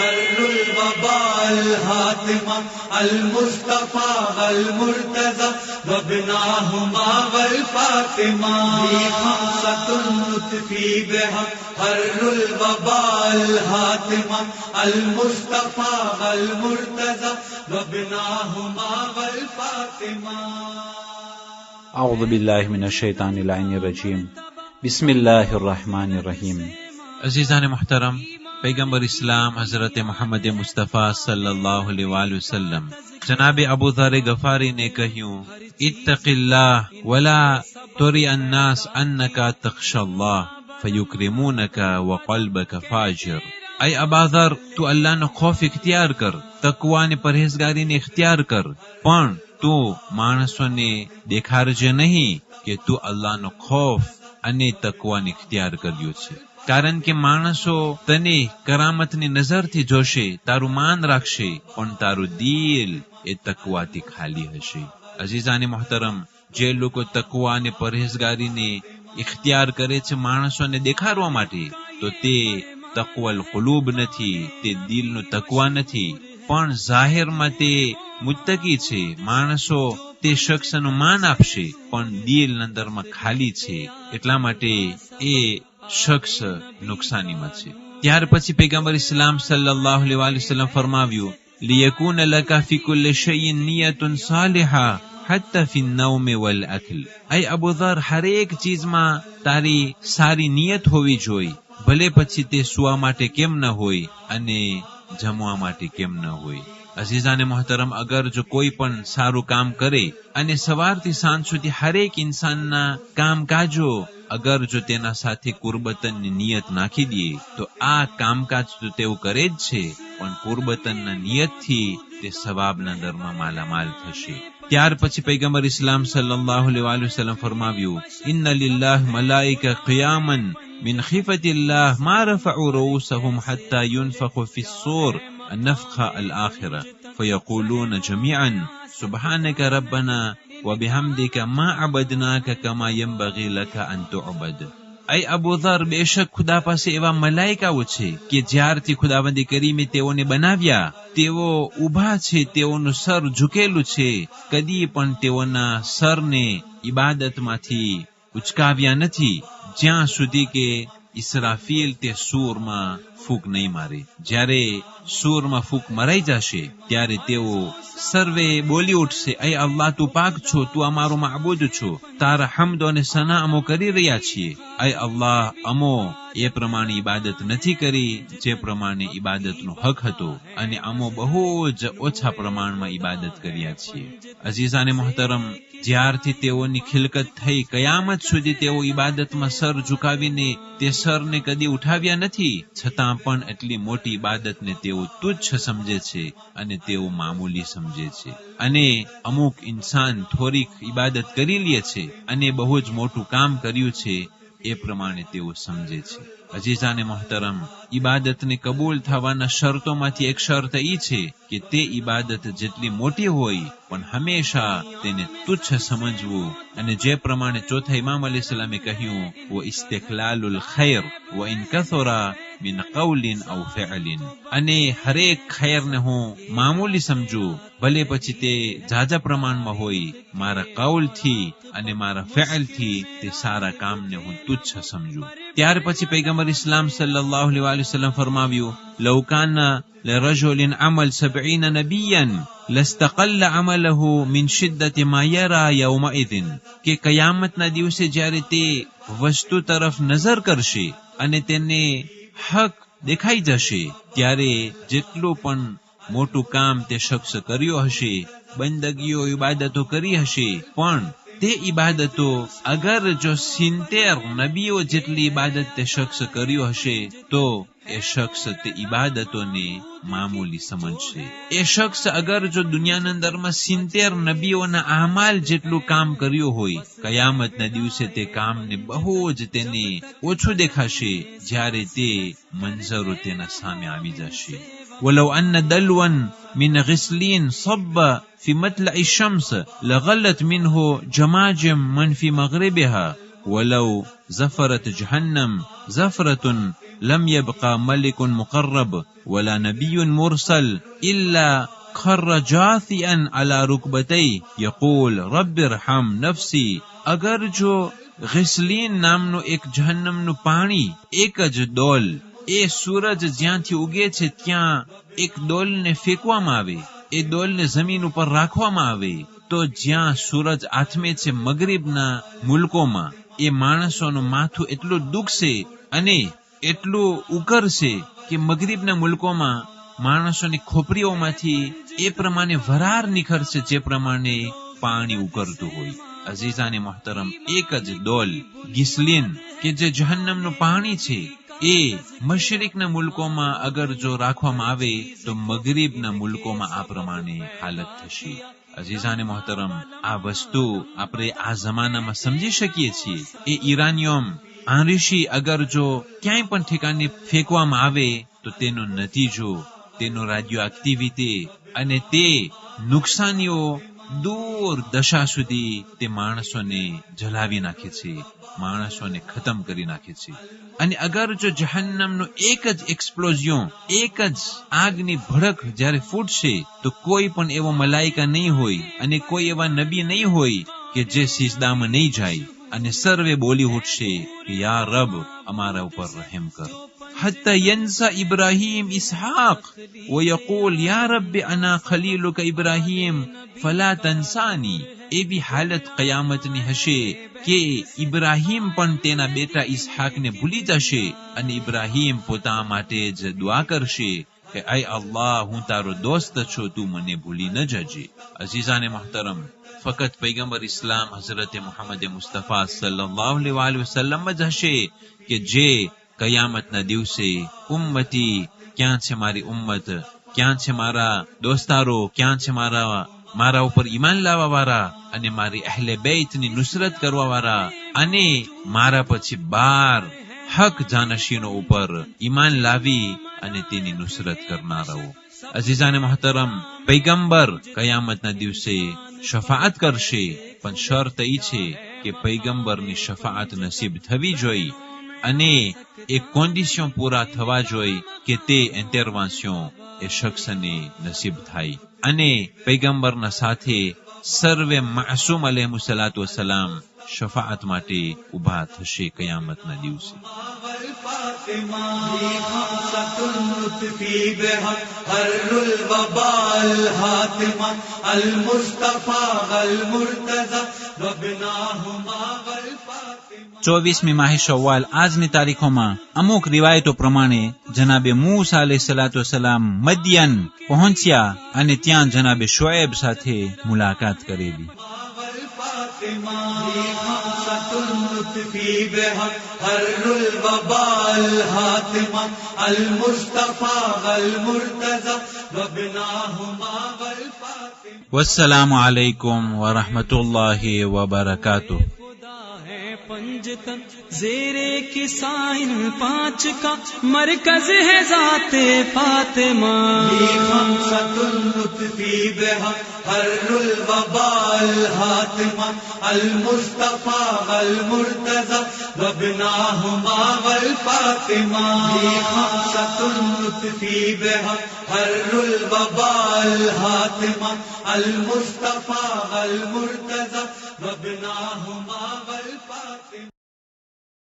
حر الوباء الهاتمة المصطفى والمرتضى وابناهما والفاطمة خمسة نطفي بها حر الوباء الهاتمة المصطفى والمرتضى وابناهما والفاطمة. اعوذ باللہ من الشیطان اللعین الرجیم. بسم اللہ الرحمن الرحیم. عزیزان محترم، پیغمبر اسلام حضرت محمد مصطفیٰ صلی اللہ علیہ وآلہ وسلم جناب ابو ذر غفاری نے کہیوں، اتق اللہ ولا تری الناس انک تخشى اللہ فیکرمونک وقلبک فاجر. اے ابا ذر، تو اللہ نے خوف اختیار کر، تقوا نے پرہیزگاری نے اختیار کر، પણ તું માણસોને દેખાડજે નહીં કે તું અલ્લાહનો ખોફ અને તકવાને ઇખ્તિયાર કર્યો છે. કારણ કે માણસો તને કરામતની નજરથી જોશે, તારું માન રાખશે, પણ તારું દિલ એ તકવાથી ખાલી હશે. અઝીઝાને મોહતરમ, જે લોકો તકવા અને પરહેઝગારીને ઇખ્તિયાર કરે છે માણસોને દેખાડવા માટે, તો તે તકવલ કુલૂબ નથી, તે દિલનું તકવા નથી, પણ જાહેરમાં તે મુત્તકી છે. માણસો તે શખ્સનું માન આપશે, પણ દિલ અંદરમાં ખાલી છે, એટલા માટે એ શખ્સ નુકસાનીમાં છે. ત્યાર પછી પૈગંબર ઇસ્લામ સલ્લલ્લાહુ અલૈહિ વસલ્લમ ફરમાવ્યું, લિયકૂન લકા ફી કુલ્લિ શૈઇન નિયતુન સાલિહા હત્તા ફી النوم والأكل. એ અબુ ذر, હરેક ચીજમાં તારી સારી નિયત હોવી જોઈએ, ભલે પછી તે સુવા માટે કેમ ન હોય અને જમવા માટે કેમ ન હોય. અઝીઝાને મોહતરમ, અગર જો કોઈ પણ સારું કામ કરે અને સવારથી સાંજ સુધી હરેક ઇન્સાનના કામકાજો અગર જો તેના સાથે કુરબતનની નિયત નાખી દે, તો આ કામકાજ તો તેઓ કરે જ છે, પણ કુરબતનના નિયતથી તે સવાબના દરમાં માલામાલ થશે. ત્યાર પછી પૈગંબર ઇસ્લામ સલ્લલ્લાહુ અલૈહિ વસલ્લમ ફરમાવ્યું, ઇન્ના લિલ્લાહિ Malaika qiyaman min khifatillahi ma rafa'u ru'usahum hatta yunfakhu fi as-sur النفخة الآخرة فيقولون جميعا سبحانك ربنا وبحمدك ما عبدناك كما ينبغي لك أن تعبد. اے ابو ذر، બેશક ખુદા પાસે એવા મલાઈકાઓ છે કે જ્યારથી ખુદાબંદી કરીને તેઓને બનાવ્યા, તેઓ ઊભા છે, તેઓનું સર ઝુકેલું છે, કદી પણ તેઓના સરને ઇબાદતમાંથી ઉચકાવ્યા નથી, જ્યાં સુધી કે ઇસરાફીલ તે સૂરમાં ફૂંક નહીં મારે. જ્યારે સૂરમાં ફૂંક મરાઈ જશે, ત્યારે તેઓ સર્વે બોલી ઉઠશે, એ અલ્લાહ, તું પાક છો, તું અમારો માબૂદ છો, તારા હમદ અને સના અમો કરી રહ્યા છીએ. એ અલ્લાહ, અમો એ પ્રમાણે ઇબાદત નથી કરી જે પ્રમાણે ઇબાદતનો હક હતો, અને અમો બહુ જ ઓછા પ્રમાણમાં ઇબાદત કર્યા છીએ. અઝીઝાને મોહતરમ, જ્યારથી તેઓની ખિલકત થઈ, કયામત સુધી તેઓ ઇબાદતમાં સર ઝુકાવીને તે સરને કદી ઉઠાવ્યા નથી, છતાં પણ એટલી મોટી ઇબાદતને તેઓ તુચ્છ સમજે છે અને તેઓ મામૂલી સમજે છે. અને અમુક ઇન્સાન થોડીક ઇબાદત કરી લે છે અને બહુ જ મોટું કામ કર્યું છે એ પ્રમાણે તેઓ સમજે છે. અઝીઝાને મોહતરમ, ઇબાદતને કબૂલ થવાના શરતોમાંથી એક શરત એ છે કે તે ઇબાદત જેટલી મોટી હોય પણ હંમેશા તેને તુચ્છ સમજવું, અને જે પ્રમાણે ચોથા ઇમામ અલૈહિ સલામે કહ્યું, વો ઇસ્તિકલાલુલ ખૈર વ in કથરા min qawlin aw fi'lin. અને હરેક ખૈરને હું મામૂલી સમજું, ભલે પછી તે જાજા પ્રમાણમાં હોય, મારા કૌલથી અને મારા ફિઅલથી તે સારા કામને હું તુચ્છ સમજું. ત્યાર પછી પૈગંબર ઇસ્લામ સલ્લલ્લાહુ અલૈહિ વસલ્લમ ફરમાવ્યું, લવ કાના લરજુલિન અમલ 70 નબિયન લસ્તકલ્લ અમલહુ મિન શિદ્દતિ મા યરા યૌમઇذ. કે કયામતના દિવસે જ્યારે તે વસ્તુ તરફ નજર કરશે અને તેને હક દેખાઈ જશે, ત્યારે જેટલું પણ મોટું કામ તે શખ્સ કર્યો હશે, બંદગીઓ ઇબાદતો કરી હશે, પણ તે ઇબાદતો અગર જો 70 નબીઓ જેટલી ઇબાદત તે શખ્સ કર્યો હશે, તો એ શખ્સ તે ઇબાદતોને મામૂલી સમજશે. એ શખ્સ અગર જો દુનિયાના અંદરમાં 70 નબીઓના આમાલ જેટલું કામ કર્યું હોય, કયામતના દિવસે તે કામને બહુ જ તેને ઓછું દેખાશે, જ્યારે તે મંઝરો તેના સામે આવી જશે. ولو أن دلوا من غسلين صب في مطلع الشمس لغلت منه جماجم من في مغربها ولو زفرت جهنم زفرة لم يبقى ملك مقرب ولا نبي مرسل إلا خر جاثيا على ركبتيه يقول رب ارحم نفسي. અગર જો ગિસલીન નામનું એક જહન્નમનું પાણી, એક જ ડોલ, એ સૂરજ જ્યાંથી ઉગે છે ત્યાં એક ડોલને ફેંકવામાં આવે, એ ડોલને જમીન ઉપર રાખવામાં આવે, તો જ્યાં સૂરજ આથમે છે મગરીબના મુલ્કોમાં, એ માણસોનું માથું એટલું દુખશે અને એટલું ઉકરશે કે મગરીબના મુલ્કોમાં માણસોની ખોપરીઓમાંથી એ પ્રમાણે વરાર નીકળશે જે પ્રમાણે પાણી ઉકળતું હોય. અઝીઝાને મોહતરમ, એક જ ડોલ ગિસલીન કે જે જહન્નમનું પાણી છે, એ મશરિકના મુલ્કોમાં અગર જો રાખવામાં આવે તો મગરીબના મુલ્કોમાં આ પ્રમાણે હાલત થશે. અઝીઝાને મોહતરમ, આ વસ્તુ આપણે આ જમાનામાં સમજી શકીએ છીએ. એ ઈરાનિયમ આંરીશી અગર જો ક્યાંય પણ ઠેકાણે ફેંકવામાં આવે તો તેનો નતીજો, તેનો રેડિયો એક્ટિવિટી અને તે નુકસાનીઓ દૂર દશા સુધી તે માણસોને જલાવી નાખે છે, માણસોને ખતમ કરી નાખે છે. અને અગર જો જહન્નમનું એક જ એક્સપ્લોઝિયન, એક જ આગની ભડક જ્યારે ફૂટશે તો કોઈ પણ એવો મલાઈકા નહીં હોય અને કોઈ એવા નબી નહીં હોય કે જે સિજદામાં નહીં જાય અને સર્વે બોલી ઉઠશે કે યા રબ, અમારા ઉપર રહેમ કર. حتى ينسى إبراهيم إسحاق ويقول يا رب أنا خليلك إبراهيم فلا تنساني. એવી હાલત કયામતની હશે કે ઇબ્રાહીમ પણ તેના બેટા ઇસ્હાકને ભૂલી જશે અને ઇબ્રાહીમ પોતા માટે જ દુઆ કરશે કે આય અલ્લાહ, હું તારો દોસ્ત છું, તું મને ભૂલી ન જજે. અઝીઝાને મોહતરમ, ફકત પૈગંબર ઇસ્લામ હઝરત મુહમ્મદ મુસ્તફા સલ્લલ્લાહુ અલૈહિ વસલ્લમ જ હશે કે જે કયામતના દિવસે ઉમ્મતી, ક્યાં છે મારી ઉમ્મત, ક્યાં છે મારા દોસ્તારો, ક્યાં છે મારા ઉપર ઈમાન લાવવા વાળા અને મારી અહલે બેતની નુસરત કરવા વાળા અને મારા પછી 12 હક જાનશીનો ઉપર ઈમાન લાવી અને તેની નુસરત કરનારાઓ. અઝીઝાને મોહતરમ, પૈગંબર કયામતના દિવસે શફાઅત કરશે, પણ શરત એ છે કે પૈગંબરની શફાઅત નસીબ થવી જોઈએ અને એ કોન્ડિશન પૂરા થવા જોઈએ કે તે ઇન્ટરવેન્શન એ શખ્સને નસીબ થાય. અને પૈગંબરના સાથે સર્વે માસૂમ અલૈહિસ્સલાતુ વસ્સલામ શફાઅત માટે ઉભા થશે કયામતના દિવસે. ચોવીસમી માહી શવ્વાલ, આજની તારીખોમાં અમુક રિવાયતો પ્રમાણે જનાબે મૂસા અલૈહિસ્સલાતુ વસ્સલામ મદિયન પહોંચ્યા અને ત્યાં જનાબે શુએબ સાથે મુલાકાત કરેલી. વસ્સલામુ અલૈકુમ વરહમતુલ્લાહિ વબરકાતુહ. पंजतन ज़ेरे की साइन 5 का मरकज है ज़ाते फातिमा. खमसतुल लुत्फी बेहक हर्रुल वबाल हातिमा अल मुस्तफा वल मुर्तज़ा वबनाहुमा वल फातिमा. खमसतुल लुत्फी बेहक हर्रुल वबाल हातिमा अल मुस्तफा वल मुर्तज़ा वबनाहुमा वल